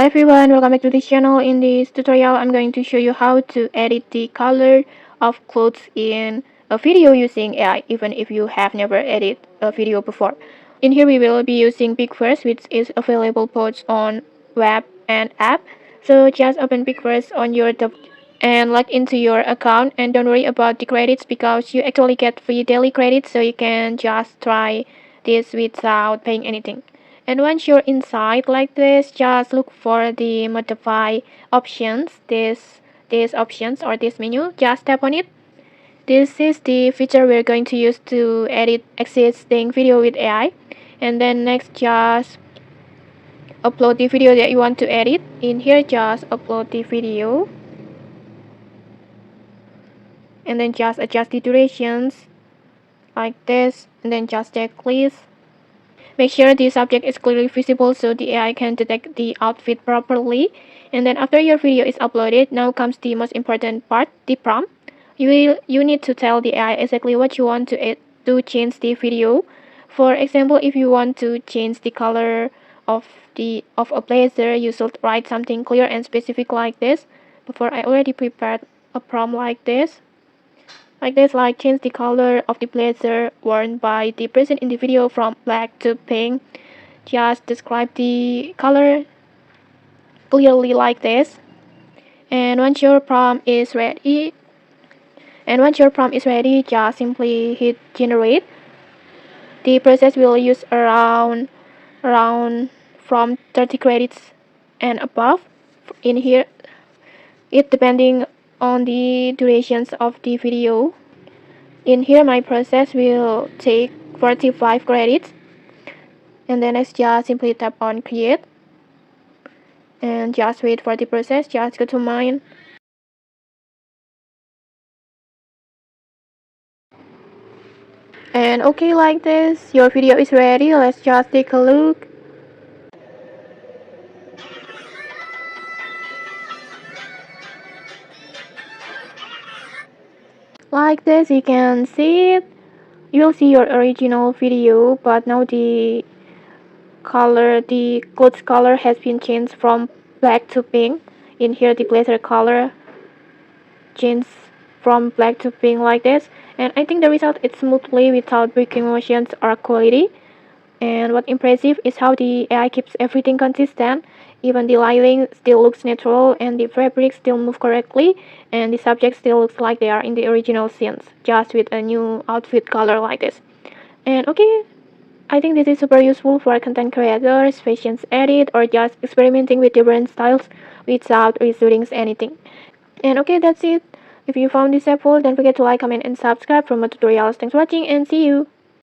Hi everyone, welcome back to this channel. In this tutorial, I'm going to show you how to edit the color of clothes in a video using AI, even if you have never edited a video before. In here, we will be using PixVerse, which is available both on web and app. So just open PixVerse on your and log into your account, and don't worry about the credits because you actually get free daily credits, so you can just try this without paying anything. And once you're inside like this, just look for the modify options. These options or this menu, just tap on it. This is the feature we're going to use to edit existing video with AI. And then next, just upload the video that you want to edit. In here, just upload the video. And then just adjust the durations like this. And then just check please. Make sure the subject is clearly visible so the AI can detect the outfit properly. And then after your video is uploaded, now comes the most important part, the prompt. You need to tell the AI exactly what you want to change the video. For example, if you want to change the color of a blazer, you should write something clear and specific like this. Before I already prepared a prompt like change the color of the blazer worn by the person in the video from black to pink. Just describe the color clearly like this. And once your prompt is ready, just simply hit generate. The process will use around from 30 credits and above. In here, it depending on the durations of the video. In here, my process will take 45 credits. And then next, just simply tap on create. And just wait for the process. Just go to mine. And okay, like this, your video is ready. Let's just take a look. Like this, you can see it. You will see your original video, but now the clothes color has been changed from black to pink. In here, the blazer color changed from black to pink like this. And I think the result is smoothly without breaking motions or quality. And what's impressive is how the AI keeps everything consistent. Even the lighting still looks natural, and the fabric still moves correctly, and the subject still looks like they are in the original scenes, just with a new outfit color like this. And okay, I think this is super useful for content creators, fashion edit, or just experimenting with different styles without redoing anything. And okay, that's it. If you found this helpful, don't forget to like, comment, and subscribe for more tutorials. Thanks for watching, and see you!